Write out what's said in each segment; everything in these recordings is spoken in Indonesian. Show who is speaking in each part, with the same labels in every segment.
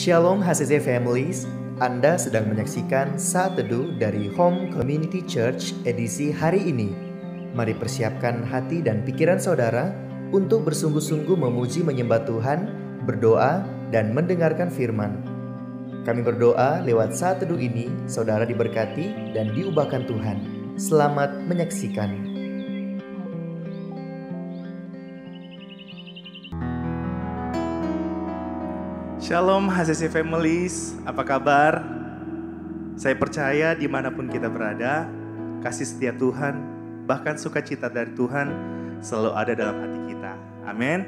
Speaker 1: Shalom HCC Families, Anda sedang menyaksikan Saat Teduh dari Home Community Church edisi hari ini. Mari persiapkan hati dan pikiran saudara untuk bersungguh-sungguh memuji menyembah Tuhan, berdoa, dan mendengarkan firman. Kami berdoa lewat Saat Teduh ini, saudara diberkati dan diubahkan Tuhan. Selamat menyaksikan.
Speaker 2: Shalom HCC Families, apa kabar? Saya percaya dimanapun kita berada, kasih setia Tuhan, bahkan sukacita dari Tuhan selalu ada dalam hati kita. Amin.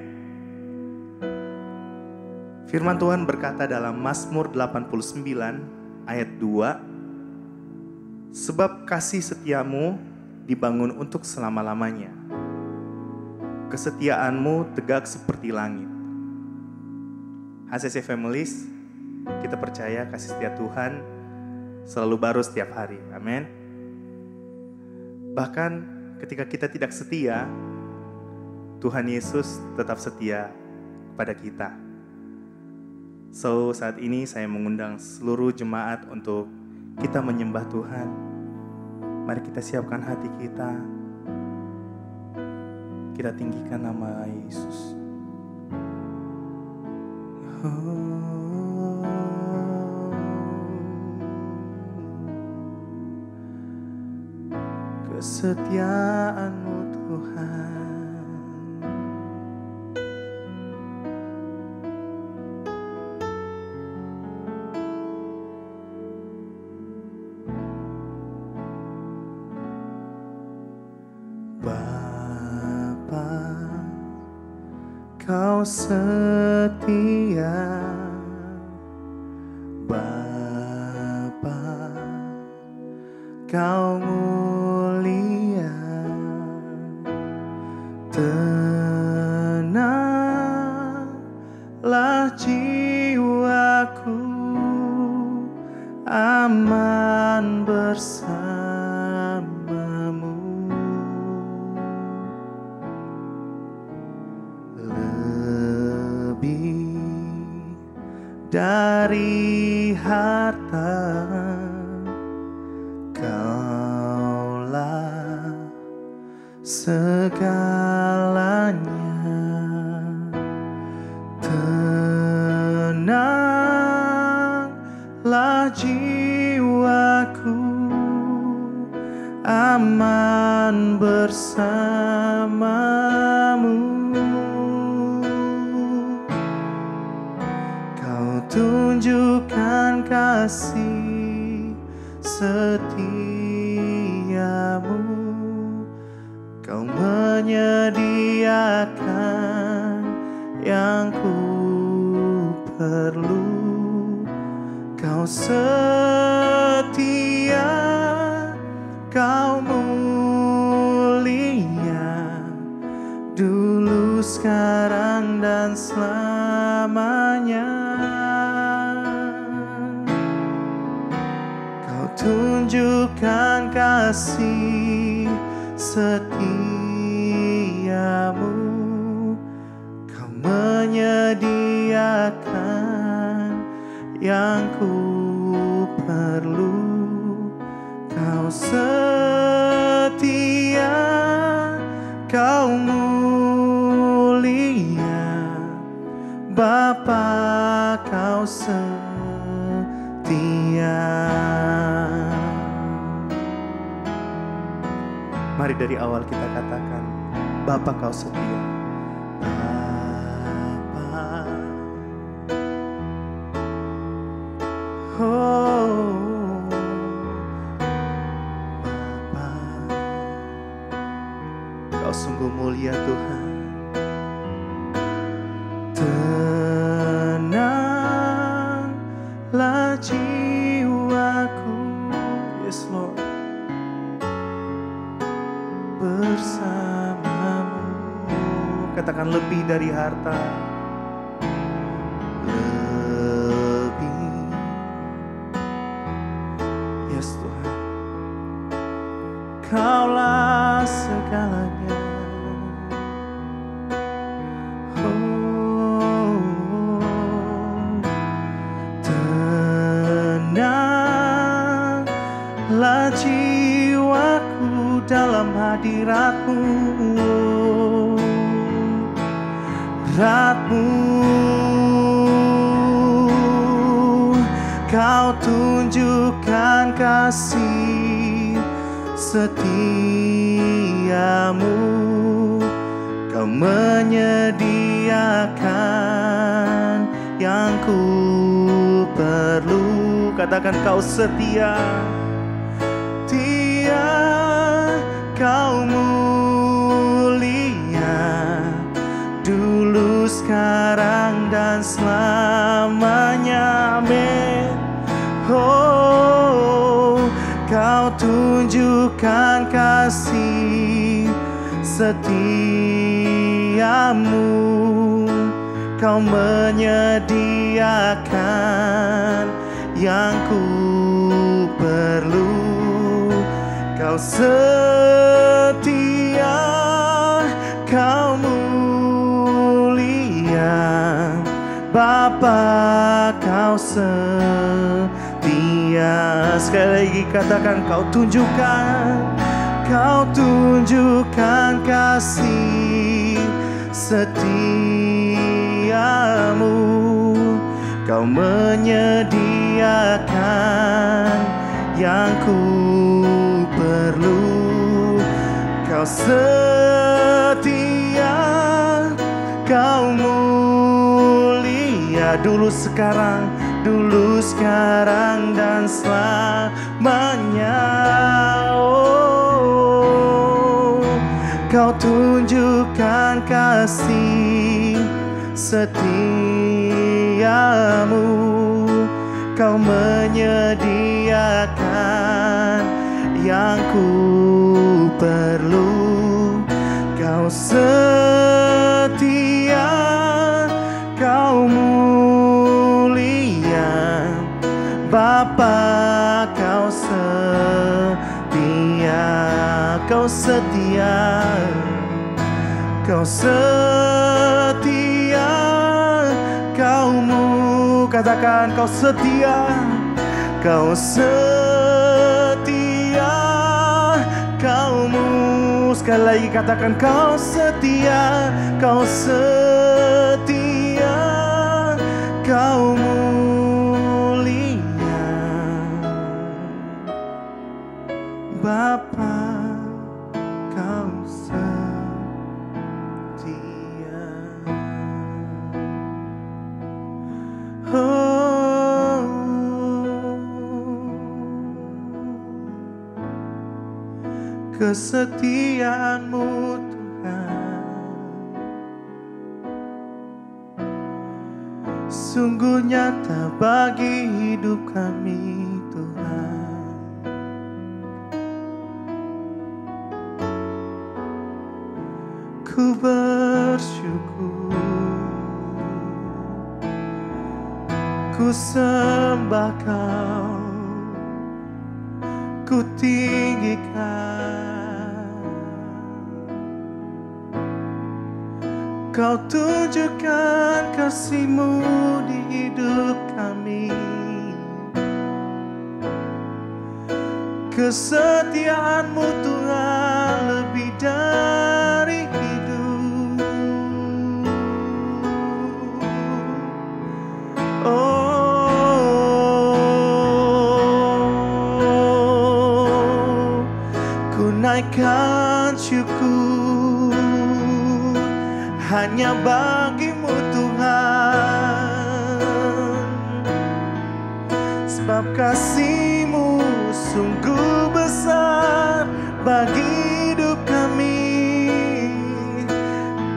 Speaker 2: Firman Tuhan berkata dalam Mazmur 89 ayat 2, sebab kasih setiamu dibangun untuk selama-lamanya. Kesetiaanmu tegak seperti langit. HCC Families, kita percaya kasih setia Tuhan selalu baru setiap hari. Amin. Bahkan ketika kita tidak setia, Tuhan Yesus tetap setia kepada kita. So, saat ini saya mengundang seluruh jemaat untuk kita menyembah Tuhan. Mari kita siapkan hati kita. Kita tinggikan nama Yesus. Kesetiaan-Mu Tuhan, Bapa, Kau setia, Bapa, Kau mulia, tenanglah jiwaku, aman bersamamu. Dari harta, Kaulah segalanya. Tenanglah jiwaku, aman bersamamu. Tunjukkan kasih setiamu, Kau menyediakan yang ku perlu. Kau setia, Kau mulia, dulu, sekarang, dan selamanya. Tunjukkan kasih setiamu, Kau menyediakan yang ku perlu. Kau setia, Kau mulia, Bapa, Kau setia. Mari dari awal kita katakan, Bapa, Kau setia. Bapa, oh, Bapa, Kau sungguh mulia Tuhan. Tenanglah jiwaku, yes Lord, bersamamu. Katakan lebih dari harta, lebih, yes Tuhan, Kaulah segalanya. hadirat-Mu, hadirat-Mu. Kau tunjukkan kasih setiamu, Kau menyediakan yang ku perlu. Katakan Kau setia, setia, Kau mulia, dulu, sekarang, dan selamanya. Amin. Oh, Kau tunjukkan kasih setiamu, Kau menyediakan yang ku perlu. Kau setia, Kau mulia, Bapa, Kau setia. Sekali lagi katakan, Kau tunjukkan kasih setiamu, Kau menyediakan yang ku perlu. Kau setia, Kau mulia, dulu, sekarang, dan selamanya. Oh, Kau tunjukkan kasih setiamu, Kau menyediakan yang ku perlu. Kau setia, Kau mulia, Bapa, Kau setia. Kau setia, Kau setia, katakan Kau setia, Kau setia, Kau-Mu. Sekali lagi katakan Kau setia, Kau setia, Kau mulia, Bapa, Kau setia. Oh, kesetiaan-Mu Tuhan sungguh nyata bagi hidup kami Tuhan. Ku bersyukur, ku sembah Kau, ku tinggikan. Kau tunjukkan kasih-Mu di hidup kami. Kesetiaan-Mu Tuhan lebih dari hidup. Oh, ku naikkan syukur hanya bagi-Mu Tuhan, sebab kasih-Mu sungguh besar bagi hidup kami.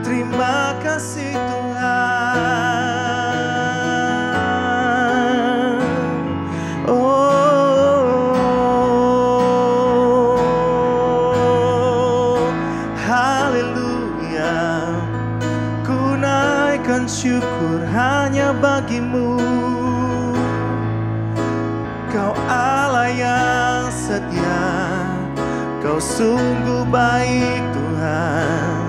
Speaker 2: Terima kasih Tuhan. Oh, haleluya. Ku naikkan syukur hanya bagi-Mu. Kau Allah yang setia, Kau sungguh baik Tuhan.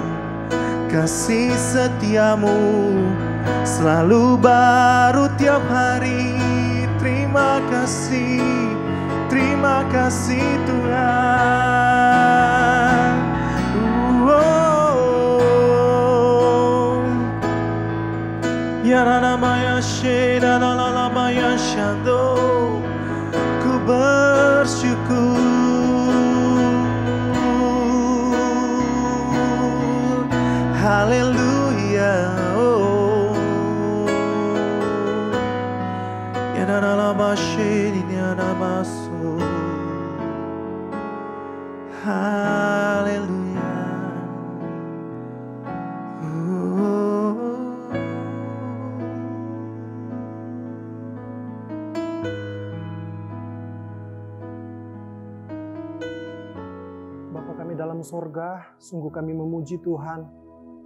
Speaker 2: Kasih setiamu selalu baru tiap hari. Terima kasih Tuhan. Yaranamaya Sheda Lalamaya Shando. Ku bersyukur. Haleluya. Oh. Yanaralama Shedi Yanamasu. Haleluya.
Speaker 3: Bapa kami dalam sorga, sungguh kami memuji Tuhan.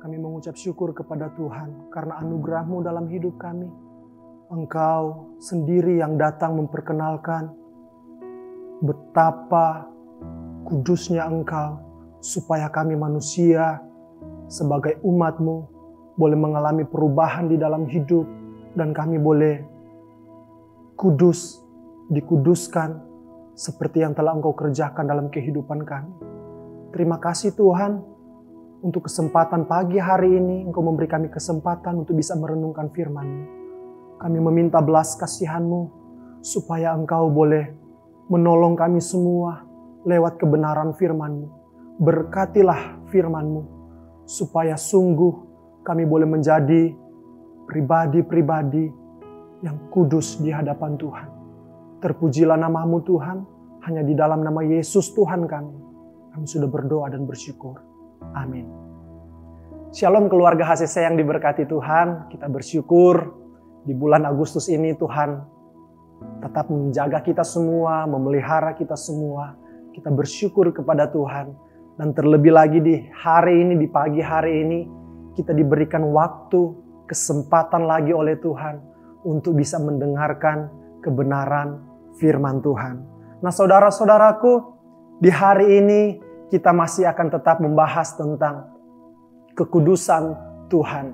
Speaker 3: Kami mengucap syukur kepada Tuhan karena anugerah-Mu dalam hidup kami. Engkau sendiri yang datang memperkenalkan betapa kudusnya Engkau, supaya kami manusia sebagai umat-Mu boleh mengalami perubahan di dalam hidup, dan kami boleh kudus, dikuduskan seperti yang telah Engkau kerjakan dalam kehidupan kami. Terima kasih Tuhan untuk kesempatan pagi hari ini. Engkau memberi kami kesempatan untuk bisa merenungkan firman-Mu. Kami meminta belas kasihan-Mu supaya Engkau boleh menolong kami semua lewat kebenaran firman-Mu. Berkatilah firman-Mu supaya sungguh kami boleh menjadi pribadi-pribadi yang kudus di hadapan Tuhan. Terpujilah nama-Mu Tuhan, hanya di dalam nama Yesus Tuhan kami sudah berdoa dan bersyukur. Amin. Shalom keluarga HCC yang diberkati Tuhan. Kita bersyukur di bulan Agustus ini Tuhan tetap menjaga kita semua, memelihara kita semua. Kita bersyukur kepada Tuhan. Dan terlebih lagi di hari ini, di pagi hari ini, kita diberikan waktu, kesempatan lagi oleh Tuhan untuk bisa mendengarkan kebenaran firman Tuhan. Nah saudara-saudaraku, di hari ini kita masih akan tetap membahas tentang kekudusan Tuhan.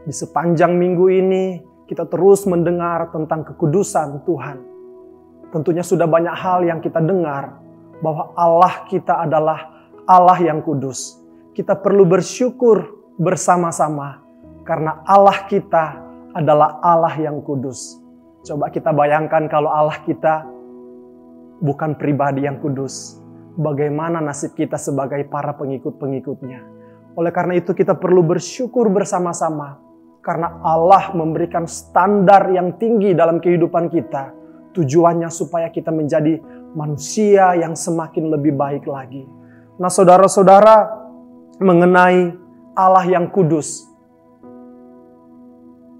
Speaker 3: Di sepanjang minggu ini kita terus mendengar tentang kekudusan Tuhan. Tentunya sudah banyak hal yang kita dengar bahwa Allah kita adalah Allah yang kudus. Kita perlu bersyukur bersama-sama karena Allah kita adalah Allah yang kudus. Coba kita bayangkan kalau Allah kita bukan pribadi yang kudus. Bagaimana nasib kita sebagai para pengikut-pengikutnya. Oleh karena itu kita perlu bersyukur bersama-sama. Karena Allah memberikan standar yang tinggi dalam kehidupan kita. Tujuannya supaya kita menjadi manusia yang semakin lebih baik lagi. Nah saudara-saudara, mengenai Allah yang kudus,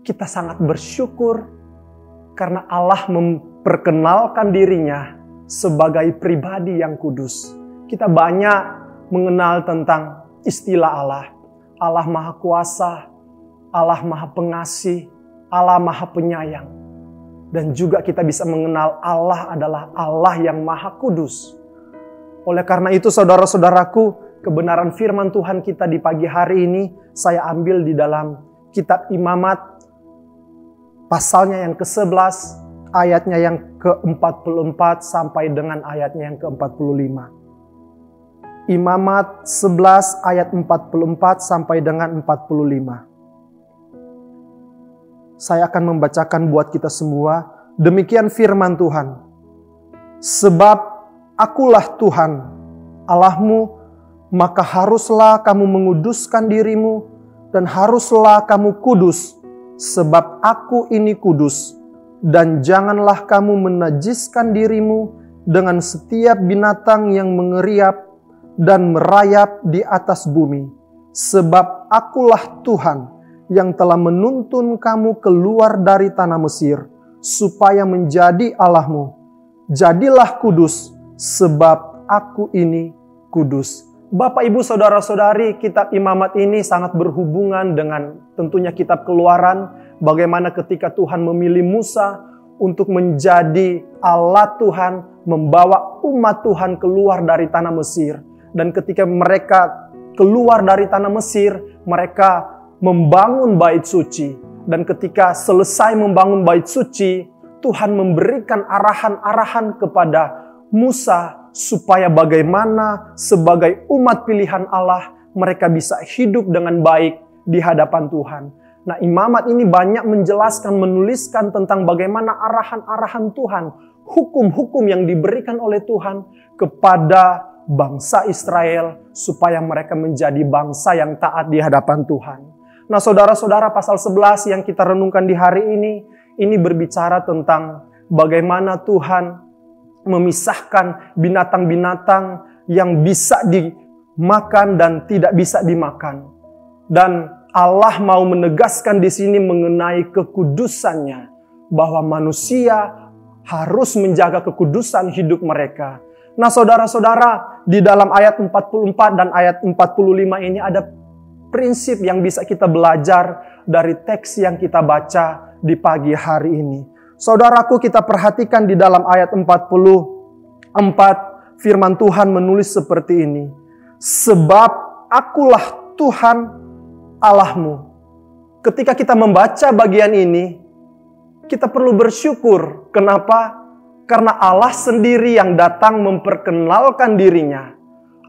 Speaker 3: kita sangat bersyukur karena Allah memperkenalkan dirinya sebagai pribadi yang kudus. Kita banyak mengenal tentang istilah Allah. Allah Maha Kuasa, Allah Maha Pengasih, Allah Maha Penyayang. Dan juga kita bisa mengenal Allah adalah Allah yang Maha Kudus. Oleh karena itu saudara-saudaraku, kebenaran firman Tuhan kita di pagi hari ini saya ambil di dalam kitab Imamat pasalnya yang ke-11, ayatnya yang ke-44 sampai dengan ayatnya yang ke-45. Imamat 11 ayat 44 sampai dengan 45. Saya akan membacakan buat kita semua. Demikian firman Tuhan. Sebab akulah Tuhan, Allahmu, maka haruslah kamu menguduskan dirimu dan haruslah kamu kudus, sebab aku ini kudus. Dan janganlah kamu menajiskan dirimu dengan setiap binatang yang mengeriap dan merayap di atas bumi. Sebab akulah Tuhan yang telah menuntun kamu keluar dari tanah Mesir, supaya menjadi Allahmu. Jadilah kudus, sebab aku ini kudus. Bapak, Ibu, Saudara-saudari, kitab Imamat ini sangat berhubungan dengan tentunya kitab Keluaran. Bagaimana ketika Tuhan memilih Musa untuk menjadi alat Tuhan, membawa umat Tuhan keluar dari tanah Mesir. Dan ketika mereka keluar dari tanah Mesir, mereka membangun bait suci. Dan ketika selesai membangun bait suci, Tuhan memberikan arahan-arahan kepada Musa supaya bagaimana sebagai umat pilihan Allah mereka bisa hidup dengan baik di hadapan Tuhan. Nah, imamat ini banyak menjelaskan, menuliskan tentang bagaimana arahan-arahan Tuhan, hukum-hukum yang diberikan oleh Tuhan kepada bangsa Israel supaya mereka menjadi bangsa yang taat di hadapan Tuhan. Nah, saudara-saudara, pasal 11 yang kita renungkan di hari ini berbicara tentang bagaimana Tuhan memisahkan binatang-binatang yang bisa dimakan dan tidak bisa dimakan. Dan Allah mau menegaskan di sini mengenai kekudusannya, bahwa manusia harus menjaga kekudusan hidup mereka. Nah, saudara-saudara, di dalam ayat 44 dan ayat 45 ini ada prinsip yang bisa kita belajar dari teks yang kita baca di pagi hari ini. Saudaraku, kita perhatikan di dalam ayat 44, firman Tuhan menulis seperti ini. Sebab akulah Tuhan Allahmu. Ketika kita membaca bagian ini, kita perlu bersyukur. Kenapa? Karena Allah sendiri yang datang memperkenalkan dirinya.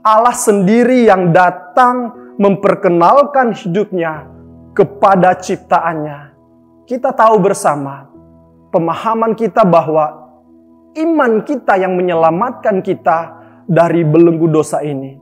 Speaker 3: Allah sendiri yang datang memperkenalkan hidupnya kepada ciptaannya. Kita tahu bersama, pemahaman kita bahwa iman kita yang menyelamatkan kita dari belenggu dosa ini.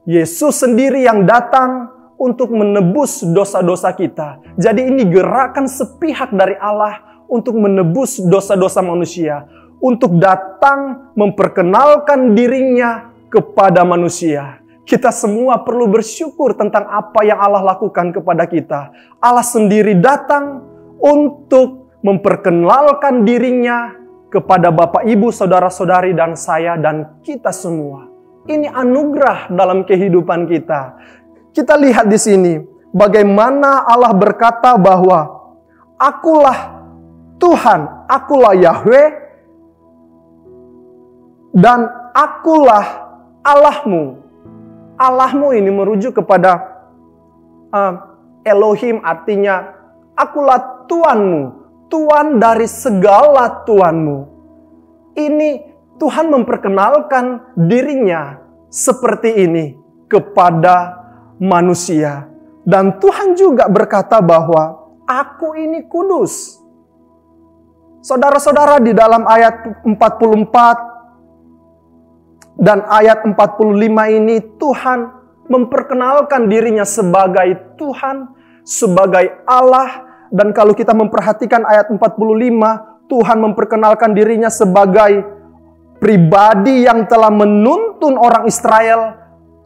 Speaker 3: Yesus sendiri yang datang untuk menebus dosa-dosa kita. Jadi ini gerakan sepihak dari Allah untuk menebus dosa-dosa manusia. Untuk datang memperkenalkan dirinya kepada manusia. Kita semua perlu bersyukur tentang apa yang Allah lakukan kepada kita. Allah sendiri datang untuk memperkenalkan dirinya kepada Bapak, Ibu, Saudara-saudari, dan saya, dan kita semua. Ini anugerah dalam kehidupan kita. Kita lihat di sini bagaimana Allah berkata bahwa akulah Tuhan, akulah Yahweh, dan akulah Allahmu. Allahmu ini merujuk kepada Elohim, artinya akulah Tuanmu, Tuan dari segala Tuanmu. Ini Tuhan memperkenalkan dirinya seperti ini kepada manusia. Dan Tuhan juga berkata bahwa aku ini kudus. Saudara-saudara, di dalam ayat 44 dan ayat 45 ini Tuhan memperkenalkan dirinya sebagai Tuhan, sebagai Allah. Dan kalau kita memperhatikan ayat 45, Tuhan memperkenalkan dirinya sebagai pribadi yang telah menuntun orang Israel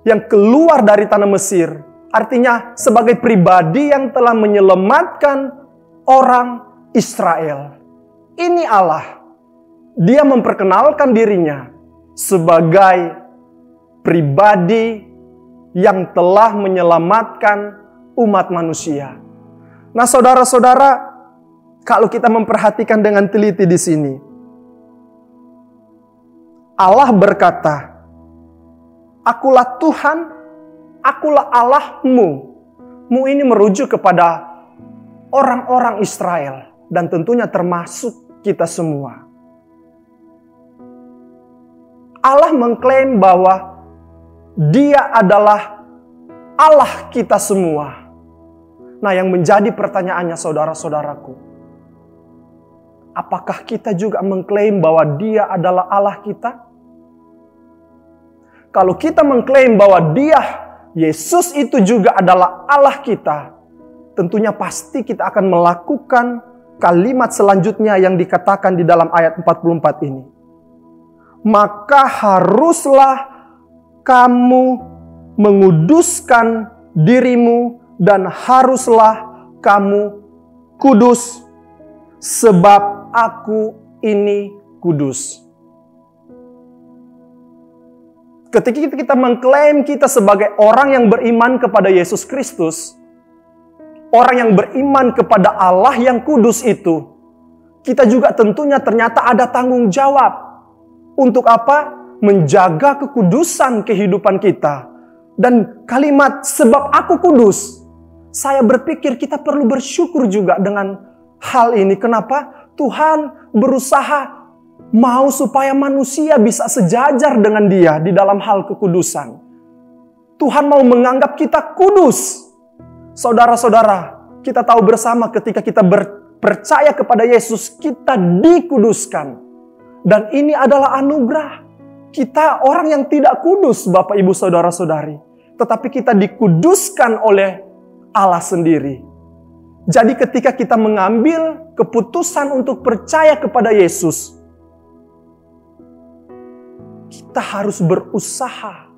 Speaker 3: yang keluar dari tanah Mesir. Artinya sebagai pribadi yang telah menyelamatkan orang Israel. Ini Allah. Dia memperkenalkan dirinya sebagai pribadi yang telah menyelamatkan umat manusia. Nah, saudara-saudara, kalau kita memperhatikan dengan teliti di sini, Allah berkata, akulah Tuhan, akulah Allahmu. Mu ini merujuk kepada orang-orang Israel dan tentunya termasuk kita semua. Allah mengklaim bahwa Dia adalah Allah kita semua. Nah, yang menjadi pertanyaannya, saudara-saudaraku, apakah kita juga mengklaim bahwa Dia adalah Allah kita? Kalau kita mengklaim bahwa Dia, Yesus itu juga adalah Allah kita, tentunya pasti kita akan melakukan kalimat selanjutnya yang dikatakan di dalam ayat 44 ini. Maka haruslah kamu menguduskan dirimu dan haruslah kamu kudus, sebab aku ini kudus. Ketika kita mengklaim kita sebagai orang yang beriman kepada Yesus Kristus, orang yang beriman kepada Allah yang kudus itu, kita juga tentunya ternyata ada tanggung jawab. Untuk apa? Menjaga kekudusan kehidupan kita. Dan kalimat sebab aku kudus, saya berpikir kita perlu bersyukur juga dengan hal ini. Kenapa? Tuhan berusaha mau supaya manusia bisa sejajar dengan Dia di dalam hal kekudusan. Tuhan mau menganggap kita kudus. Saudara-saudara, kita tahu bersama ketika kita percaya kepada Yesus, kita dikuduskan. Dan ini adalah anugerah. Kita orang yang tidak kudus, Bapak Ibu Saudara-saudari. Tetapi kita dikuduskan oleh Allah sendiri. Jadi ketika kita mengambil keputusan untuk percaya kepada Yesus, kita harus berusaha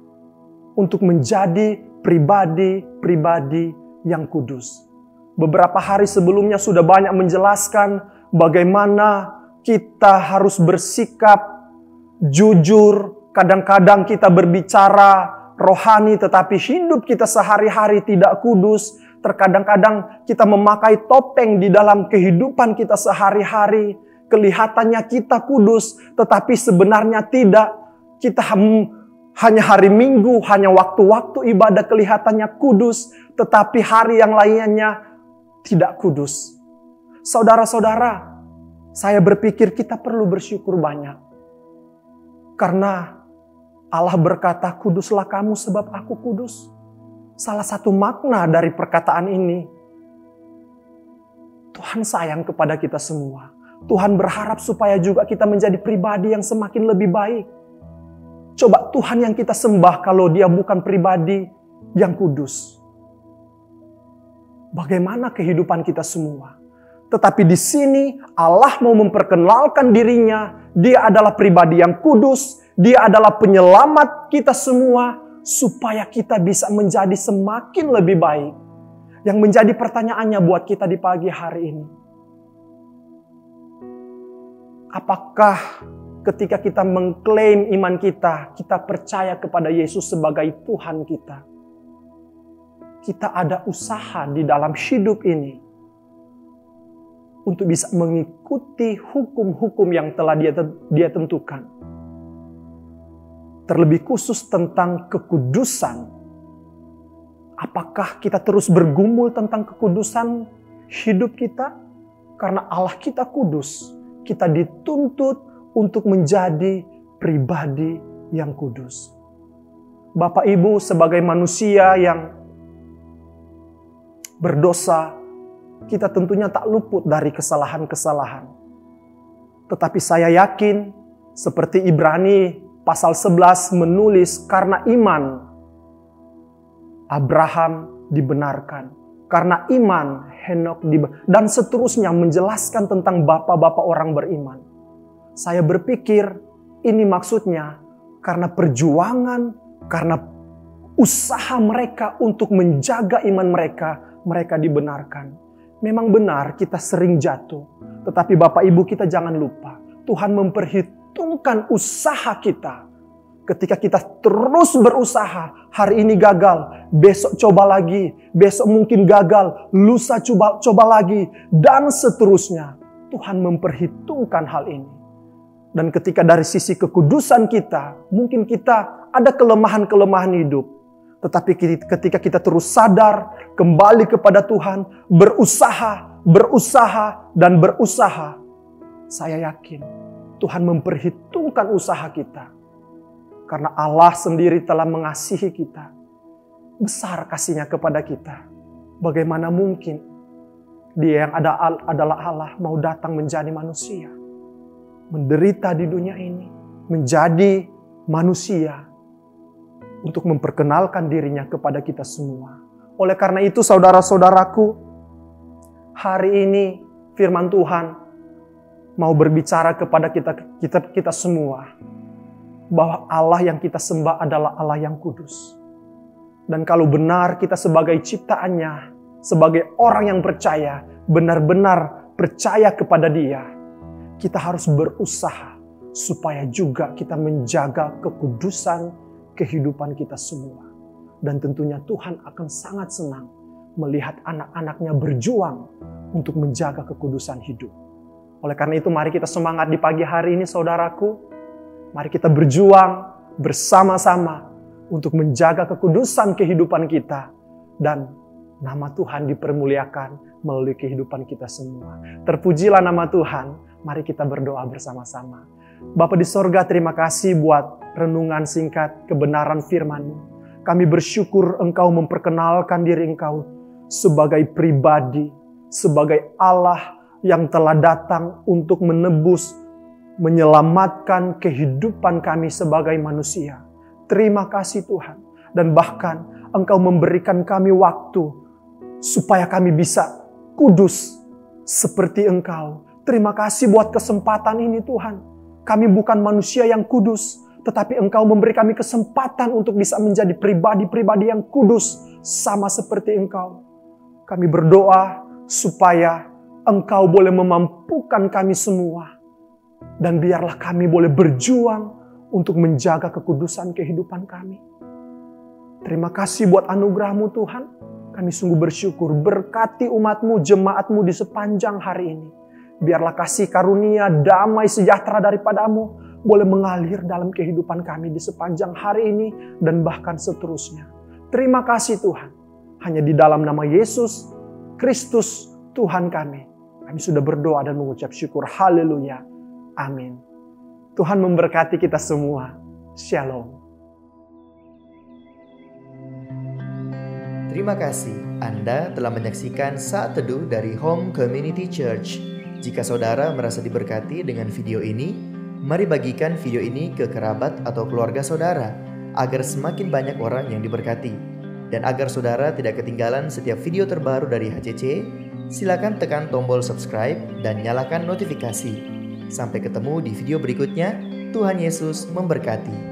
Speaker 3: untuk menjadi pribadi-pribadi yang kudus. Beberapa hari sebelumnya sudah banyak menjelaskan bagaimana kita harus bersikap jujur. Kadang-kadang kita berbicara rohani tetapi hidup kita sehari-hari tidak kudus. Terkadang-kadang kita memakai topeng di dalam kehidupan kita sehari-hari. Kelihatannya kita kudus tetapi sebenarnya tidak. Kita hanya hari Minggu, hanya waktu-waktu ibadah kelihatannya kudus, tetapi hari yang lainnya tidak kudus. Saudara-saudara, saya berpikir kita perlu bersyukur banyak. Karena Allah berkata, kuduslah kamu sebab aku kudus. Salah satu makna dari perkataan ini, Tuhan sayang kepada kita semua. Tuhan berharap supaya juga kita menjadi pribadi yang semakin lebih baik. Coba Tuhan yang kita sembah kalau Dia bukan pribadi yang kudus. Bagaimana kehidupan kita semua? Tetapi di sini Allah mau memperkenalkan dirinya. Dia adalah pribadi yang kudus. Dia adalah penyelamat kita semua. Supaya kita bisa menjadi semakin lebih baik. Yang menjadi pertanyaannya buat kita di pagi hari ini. Apakah ketika kita mengklaim iman kita, kita percaya kepada Yesus sebagai Tuhan kita. Kita ada usaha di dalam hidup ini untuk bisa mengikuti hukum-hukum yang telah dia tentukan. Terlebih khusus tentang kekudusan. Apakah kita terus bergumul tentang kekudusan hidup kita? Karena Allah kita kudus, kita dituntut untuk menjadi pribadi yang kudus. Bapak Ibu sebagai manusia yang berdosa, kita tentunya tak luput dari kesalahan-kesalahan. Tetapi saya yakin seperti Ibrani pasal 11 menulis, karena iman Abraham dibenarkan. Karena iman Henok dibenarkan. Dan seterusnya menjelaskan tentang bapak-bapak orang beriman. Saya berpikir ini maksudnya karena perjuangan, karena usaha mereka untuk menjaga iman mereka, mereka dibenarkan. Memang benar kita sering jatuh. Tetapi Bapak Ibu kita jangan lupa, Tuhan memperhitungkan usaha kita. Ketika kita terus berusaha, hari ini gagal, besok coba lagi, besok mungkin gagal, lusa coba lagi, dan seterusnya. Tuhan memperhitungkan hal ini. Dan ketika dari sisi kekudusan kita, mungkin kita ada kelemahan-kelemahan hidup. Tetapi ketika kita terus sadar, kembali kepada Tuhan, berusaha, dan berusaha. Saya yakin Tuhan memperhitungkan usaha kita. Karena Allah sendiri telah mengasihi kita. Besar kasih-Nya kepada kita. Bagaimana mungkin Dia yang adalah Allah mau datang menjadi manusia. Menderita di dunia ini. Menjadi manusia. Untuk memperkenalkan dirinya kepada kita semua. Oleh karena itu saudara-saudaraku, hari ini firman Tuhan mau berbicara kepada kita semua. Bahwa Allah yang kita sembah adalah Allah yang kudus. Dan kalau benar kita sebagai ciptaannya, sebagai orang yang percaya, benar-benar percaya kepada Dia, kita harus berusaha supaya juga kita menjaga kekudusan kehidupan kita semua. Dan tentunya Tuhan akan sangat senang melihat anak-anaknya berjuang untuk menjaga kekudusan hidup. Oleh karena itu mari kita semangat di pagi hari ini saudaraku. Mari kita berjuang bersama-sama untuk menjaga kekudusan kehidupan kita. Dan nama Tuhan dipermuliakan melalui kehidupan kita semua. Terpujilah nama Tuhan. Mari kita berdoa bersama-sama. Bapa di sorga, terima kasih buat renungan singkat kebenaran firman-Mu. Kami bersyukur Engkau memperkenalkan diri Engkau sebagai pribadi, sebagai Allah yang telah datang untuk menebus, menyelamatkan kehidupan kami sebagai manusia. Terima kasih Tuhan. Dan bahkan Engkau memberikan kami waktu supaya kami bisa kudus seperti Engkau. Terima kasih buat kesempatan ini Tuhan. Kami bukan manusia yang kudus, tetapi Engkau memberi kami kesempatan untuk bisa menjadi pribadi-pribadi yang kudus sama seperti Engkau. Kami berdoa supaya Engkau boleh memampukan kami semua. Dan biarlah kami boleh berjuang untuk menjaga kekudusan kehidupan kami. Terima kasih buat anugerah-Mu Tuhan. Kami sungguh bersyukur. Berkati umat-Mu, jemaat-Mu di sepanjang hari ini. Biarlah kasih karunia, damai, sejahtera daripada-Mu boleh mengalir dalam kehidupan kami di sepanjang hari ini dan bahkan seterusnya. Terima kasih Tuhan. Hanya di dalam nama Yesus Kristus Tuhan kami sudah berdoa dan mengucap syukur. Haleluya. Amin. Tuhan memberkati kita semua. Shalom.
Speaker 1: Terima kasih Anda telah menyaksikan Saat Teduh dari Home Community Church. Jika saudara merasa diberkati dengan video ini, mari bagikan video ini ke kerabat atau keluarga saudara, agar semakin banyak orang yang diberkati. Dan agar saudara tidak ketinggalan setiap video terbaru dari HCC, silakan tekan tombol subscribe dan nyalakan notifikasi. Sampai ketemu di video berikutnya. Tuhan Yesus memberkati.